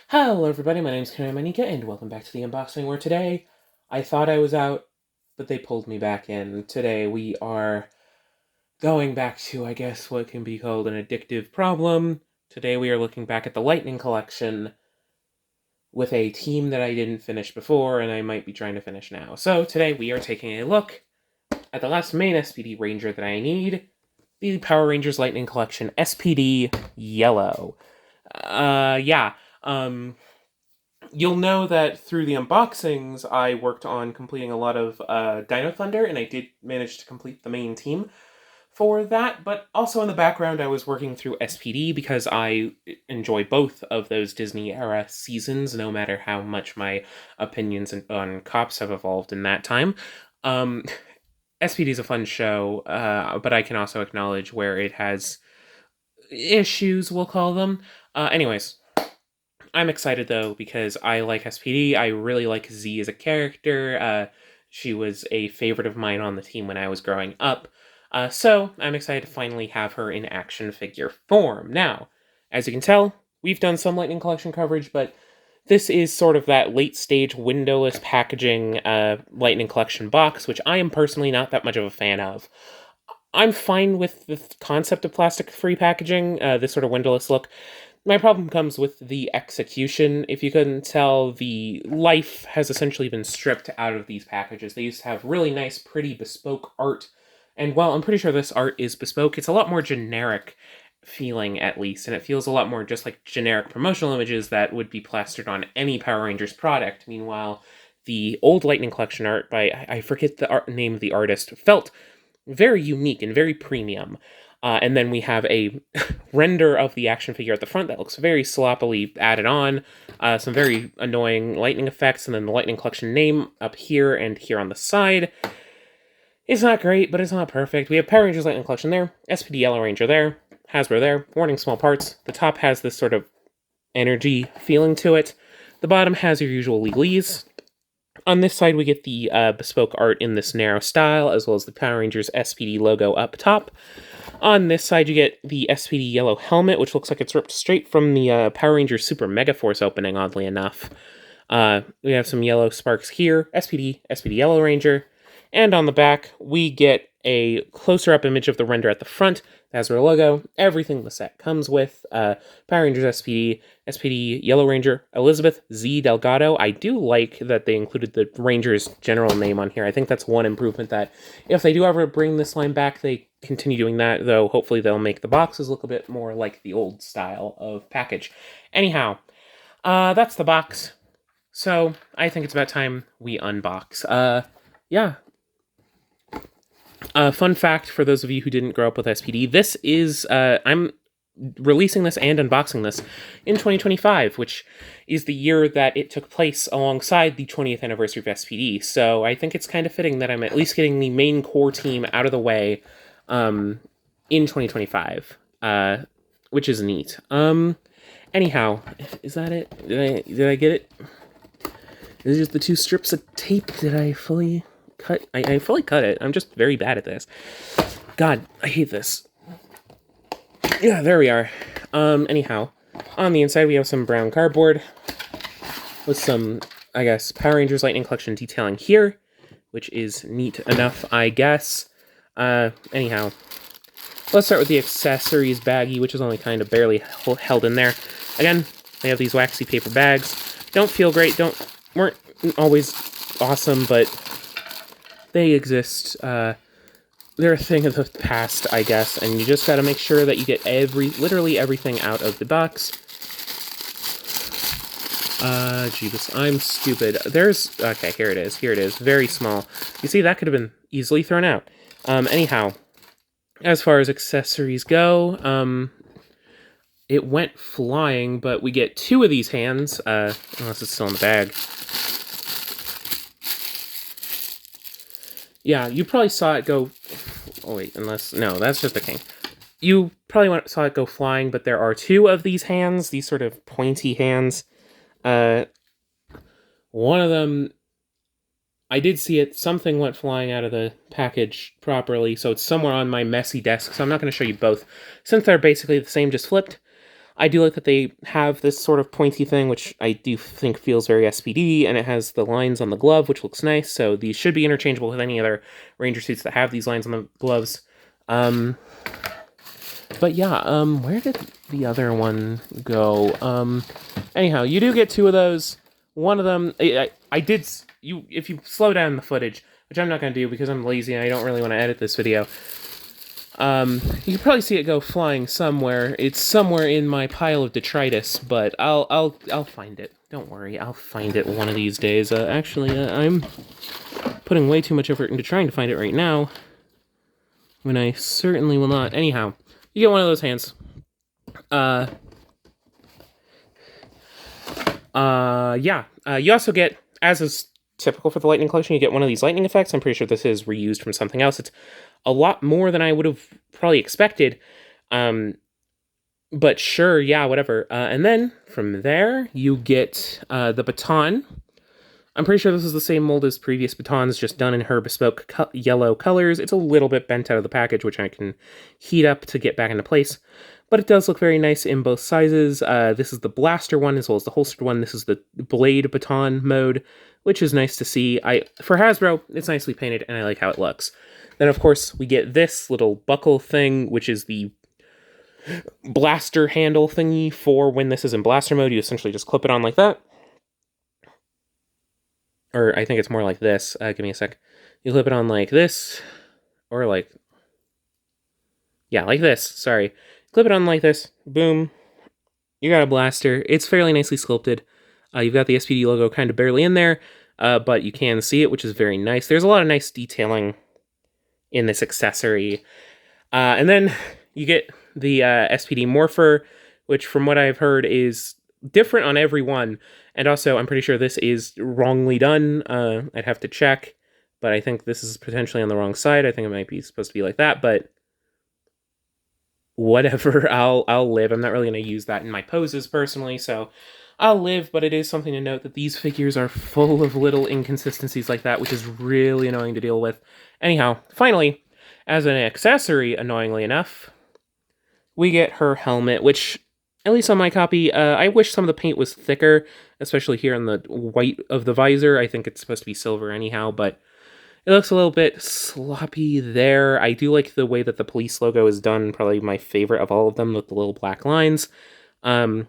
Hello everybody, my name's Karen Manika, and welcome back to the unboxing, where today I thought I was out, but they pulled me back in. Today we are going back to, I guess, what can be called an addictive problem. Today we are looking back at the Lightning Collection with a team that I didn't finish before, and I might be trying to finish now. So today we are taking a look at the last main SPD Ranger that I need, the Power Rangers Lightning Collection SPD Yellow. You'll know that through the unboxings, I worked on completing a lot of Dino Thunder, and I did manage to complete the main team for that, but also in the background I was working through SPD because I enjoy both of those Disney-era seasons, no matter how much my opinions on cops have evolved in that time. SPD is a fun show, but I can also acknowledge where it has issues, we'll call them. Anyways, I'm excited, though, because I like SPD. I really like Z as a character. She was a favorite of mine on the team when I was growing up. So I'm excited to finally have her in action figure form. Now, as you can tell, we've done some Lightning Collection coverage, but this is sort of that late-stage windowless packaging Lightning Collection box, which I am personally not that much of a fan of. I'm fine with the concept of plastic-free packaging, this sort of windowless look. My problem comes with the execution. If you couldn't tell, the life has essentially been stripped out of these packages. They used to have really nice, pretty, bespoke art. And while I'm pretty sure this art is bespoke, it's a lot more generic feeling, at least. And it feels a lot more just like generic promotional images that would be plastered on any Power Rangers product. Meanwhile, the old Lightning Collection art by, I forget the name of the artist, felt very unique and very premium. And then we have a render of the action figure at the front that looks very sloppily added on. Some very annoying lightning effects, and then the Lightning Collection name up here and here on the side. It's not great, but it's not perfect. We have Power Rangers Lightning Collection there, SPD Yellow Ranger there, Hasbro there, warning small parts. The top has this sort of energy feeling to it. The bottom has your usual legalese. On this side, we get the bespoke art in this narrow style, as well as the Power Rangers SPD logo up top. On this side, you get the SPD yellow helmet, which looks like it's ripped straight from the Power Rangers Super Megaforce opening, oddly enough. We have some yellow sparks here, SPD Yellow Ranger. And on the back, we get a closer-up image of the render at the front. The Hasbro logo, everything the set comes with. Power Rangers SPD Yellow Ranger, Elizabeth Z. Delgado. I do like that they included the Ranger's general name on here. I think that's one improvement that if they do ever bring this line back, they continue doing that, though hopefully they'll make the boxes look a bit more like the old style of package. Anyhow, that's the box. So I think it's about time we unbox. Yeah. Fun fact for those of you who didn't grow up with SPD, this is, I'm releasing this and unboxing this in 2025, which is the year that it took place alongside the 20th anniversary of SPD. So I think it's kind of fitting that I'm at least getting the main core team out of the way in 2025, which is neat. Anyhow, is that it? Did I get it? Is it just the two strips of tape? Did I fully cut? I fully cut it. I'm just very bad at this. God, I hate this. Yeah, there we are. Anyhow, on the inside we have some brown cardboard with some, I guess, Power Rangers Lightning Collection detailing here, which is neat enough, I guess. Anyhow, let's start with the accessories baggie, which is only kind of barely held in there. Again, they have these waxy paper bags. Don't feel great, weren't always awesome, but they exist. They're a thing of the past, I guess, and you just gotta make sure that you get literally everything out of the box. Jeebus, I'm stupid. Okay, here it is, very small. You see, that could have been easily thrown out. Anyhow, as far as accessories go, it went flying, but we get two of these hands, unless it's still in the bag. Yeah, you probably saw it go... Oh, wait, no, that's just the king. You probably saw it go flying, but there are two of these hands, these sort of pointy hands. One of them, I did see it, something went flying out of the package properly, so it's somewhere on my messy desk, so I'm not going to show you both, since they're basically the same, just flipped. I do like that they have this sort of pointy thing, which I do think feels very SPD, and it has the lines on the glove, which looks nice, so these should be interchangeable with any other Ranger suits that have these lines on the gloves. But yeah, where did the other one go? Anyhow, you do get 2 of those. One of them, I did, if you slow down the footage, which I'm not going to do because I'm lazy and I don't really want to edit this video, you can probably see it go flying somewhere. It's somewhere in my pile of detritus, but I'll find it. Don't worry, I'll find it one of these days. Actually, I'm putting way too much effort into trying to find it right now, when I certainly will not. Anyhow, you get one of those hands. You also get, as is typical for the lightning collection, you get one of these lightning effects. I'm pretty sure this is reused from something else. It's a lot more than I would have probably expected. But sure, yeah, whatever. And then, from there, you get the baton. I'm pretty sure this is the same mold as previous batons, just done in her bespoke yellow colors. It's a little bit bent out of the package, which I can heat up to get back into place. But it does look very nice in both sizes. This is the blaster one as well as the holstered one. This is the blade baton mode, which is nice to see. For Hasbro, it's nicely painted, and I like how it looks. Then, of course, we get this little buckle thing, which is the blaster handle thingy for when this is in blaster mode. You essentially just clip it on like that. Or I think it's more like this. Give me a sec. You clip it on like this, or like, yeah, like this. Sorry. Clip it on like this. Boom. You got a blaster. It's fairly nicely sculpted. You've got the SPD logo kind of barely in there, but you can see it, which is very nice. There's a lot of nice detailing in this accessory. And then you get the SPD Morpher, which from what I've heard is different on every one. And also, I'm pretty sure this is wrongly done. I'd have to check, but I think this is potentially on the wrong side. I think it might be supposed to be like that, but whatever, I'll live. I'm not really going to use that in my poses personally, so I'll live, but it is something to note that these figures are full of little inconsistencies like that, which is really annoying to deal with. Anyhow, finally, as an accessory, annoyingly enough, we get her helmet, which, at least on my copy, I wish some of the paint was thicker, especially here on the white of the visor. I think it's supposed to be silver anyhow, but it looks a little bit sloppy there. I do like the way that the police logo is done, probably my favorite of all of them, with the little black lines. The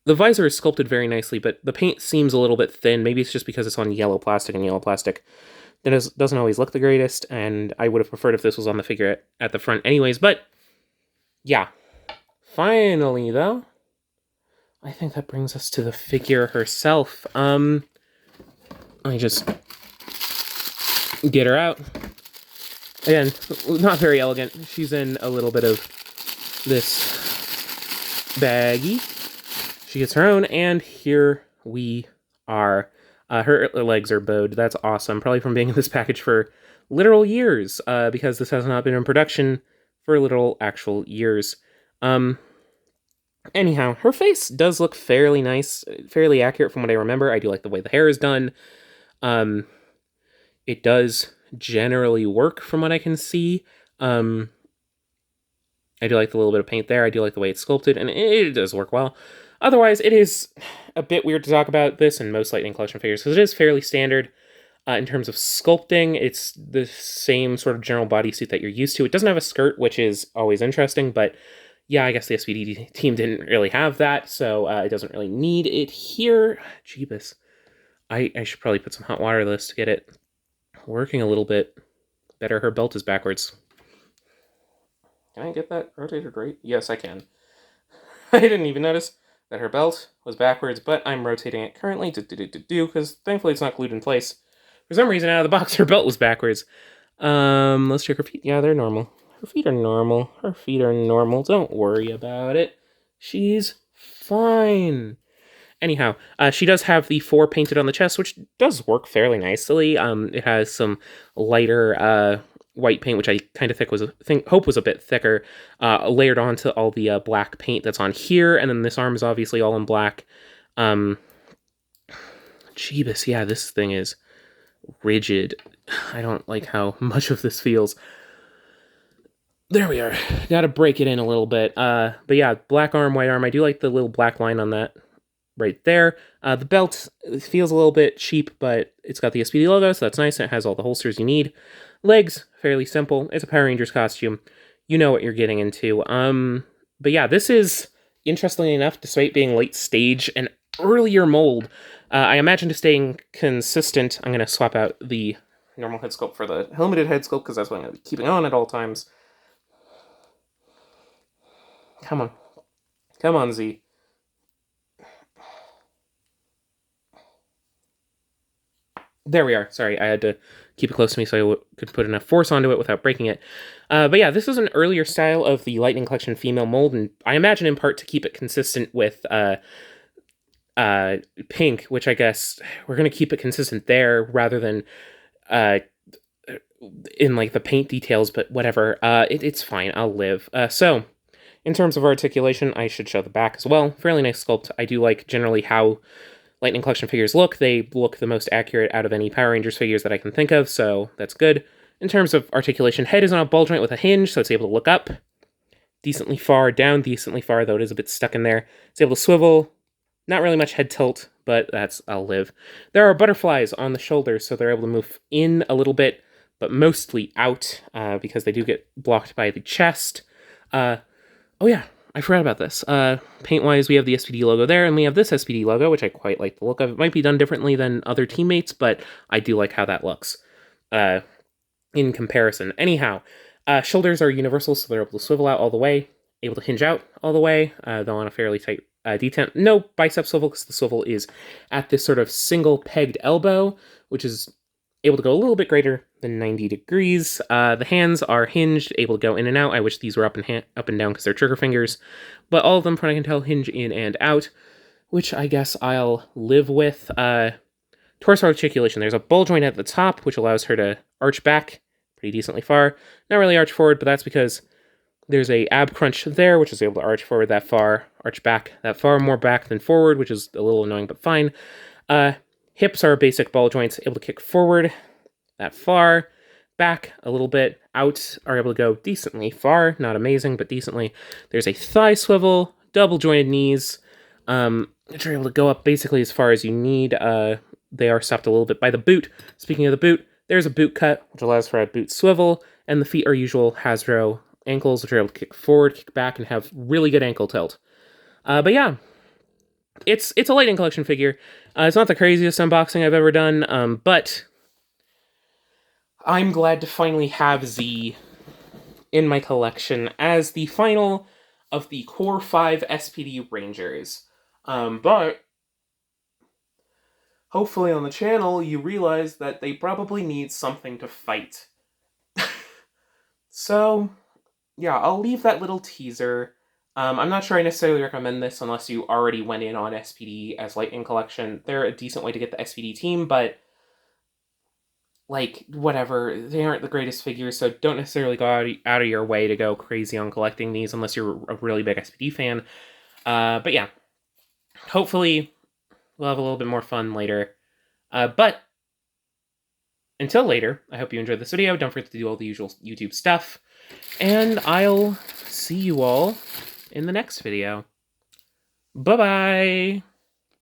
visor is sculpted very nicely, but the paint seems a little bit thin. Maybe it's just because it's on yellow plastic, and yellow plastic doesn't always look the greatest, and I would have preferred if this was on the figure at the front anyways, but yeah. Finally, though, I think that brings us to the figure herself. Let me just get her out. Again, not very elegant. She's in a little bit of this baggie. She gets her own, and here we are. Her legs are bowed. That's awesome. Probably from being in this package for literal years, because this has not been in production for literal actual years. Anyhow, her face does look fairly nice, fairly accurate from what I remember. I do like the way the hair is done. It does generally work from what I can see. I do like the little bit of paint there. I do like the way it's sculpted, and it does work well. Otherwise, it is a bit weird to talk about this in most Lightning Collection figures, because it is fairly standard in terms of sculpting. It's the same sort of general bodysuit that you're used to. It doesn't have a skirt, which is always interesting, but yeah, I guess the SPD team didn't really have that, so it doesn't really need it here. Jeebus. I should probably put some hot water to this to get it working a little bit better. Her belt is backwards. Can I get that rotated right? Yes, I can. I didn't even notice that her belt was backwards, but I'm rotating it currently because thankfully it's not glued in place. For some reason, out of the box, her belt was backwards. Let's check her feet. Yeah, they're normal. Her feet are normal. Her feet are normal. Don't worry about it. She's fine. Anyhow, she does have the 4 painted on the chest, which does work fairly nicely. It has some lighter white paint, which I kind of hope was a bit thicker, layered onto all the black paint that's on here, and then this arm is obviously all in black. Jeebus, yeah, this thing is rigid. I don't like how much of this feels. There we are. Gotta break it in a little bit. But yeah, black arm, white arm. I do like the little black line on that right there. The belt feels a little bit cheap, but it's got the SPD logo, so that's nice. It has all the holsters you need. Legs, fairly simple. It's a Power Rangers costume. You know what you're getting into. But yeah, this is, interestingly enough, despite being late stage, an earlier mold. I imagine to staying consistent, I'm going to swap out the normal head sculpt for the helmeted head sculpt, because that's what I'm going to be keeping on at all times. Come on. Come on, Z. There we are. Sorry, I had to keep it close to me so I could put enough force onto it without breaking it. But yeah, this is an earlier style of the Lightning Collection female mold, and I imagine in part to keep it consistent with pink, which I guess we're going to keep it consistent there rather than in like the paint details, but whatever. It's fine. I'll live. So in terms of articulation, I should show the back as well. Fairly nice sculpt. I do like generally how Lightning Collection figures look. They look the most accurate out of any Power Rangers figures that I can think of, so that's good. In terms of articulation, head is on a ball joint with a hinge, so it's able to look up decently far, down decently far, though it is a bit stuck in there. It's able to swivel. Not really much head tilt, but I'll live. There are butterflies on the shoulders, so they're able to move in a little bit, but mostly out, because they do get blocked by the chest. Oh yeah, I forgot about this. Paint-wise, we have the SPD logo there, and we have this SPD logo, which I quite like the look of. It might be done differently than other teammates, but I do like how that looks in comparison. Anyhow, shoulders are universal, so they're able to swivel out all the way, able to hinge out all the way, though on a fairly tight detent. No bicep swivel, because the swivel is at this sort of single pegged elbow, which is able to go a little bit greater than 90 degrees. The hands are hinged, able to go in and out. I wish these were up and down because they're trigger fingers, but all of them, from what I can tell, hinge in and out, which I guess I'll live with. Torso articulation. There's a ball joint at the top, which allows her to arch back pretty decently far. Not really arch forward, but that's because there's a ab crunch there, which is able to arch forward that far, arch back that far, more back than forward, which is a little annoying, but fine. Hips are basic ball joints, able to kick forward that far, back a little bit, out are able to go decently far, not amazing, but decently. There's a thigh swivel, double jointed knees, which are able to go up basically as far as you need. They are stopped a little bit by the boot. Speaking of the boot, there's a boot cut, which allows for a boot swivel, and the feet are usual Hasbro ankles, which are able to kick forward, kick back, and have really good ankle tilt. But yeah, it's a Lightning Collection figure. It's not the craziest unboxing I've ever done, but I'm glad to finally have Z in my collection as the final of the Core 5 SPD Rangers. But hopefully on the channel you realize that they probably need something to fight. So, yeah, I'll leave that little teaser. I'm not sure I necessarily recommend this unless you already went in on SPD as Lightning Collection. They're a decent way to get the SPD team, but like, whatever, they aren't the greatest figures, so don't necessarily go out of your way to go crazy on collecting these unless you're a really big SPD fan. But yeah, hopefully we'll have a little bit more fun later. But until later, I hope you enjoyed this video. Don't forget to do all the usual YouTube stuff, and I'll see you all in the next video. Bye-bye!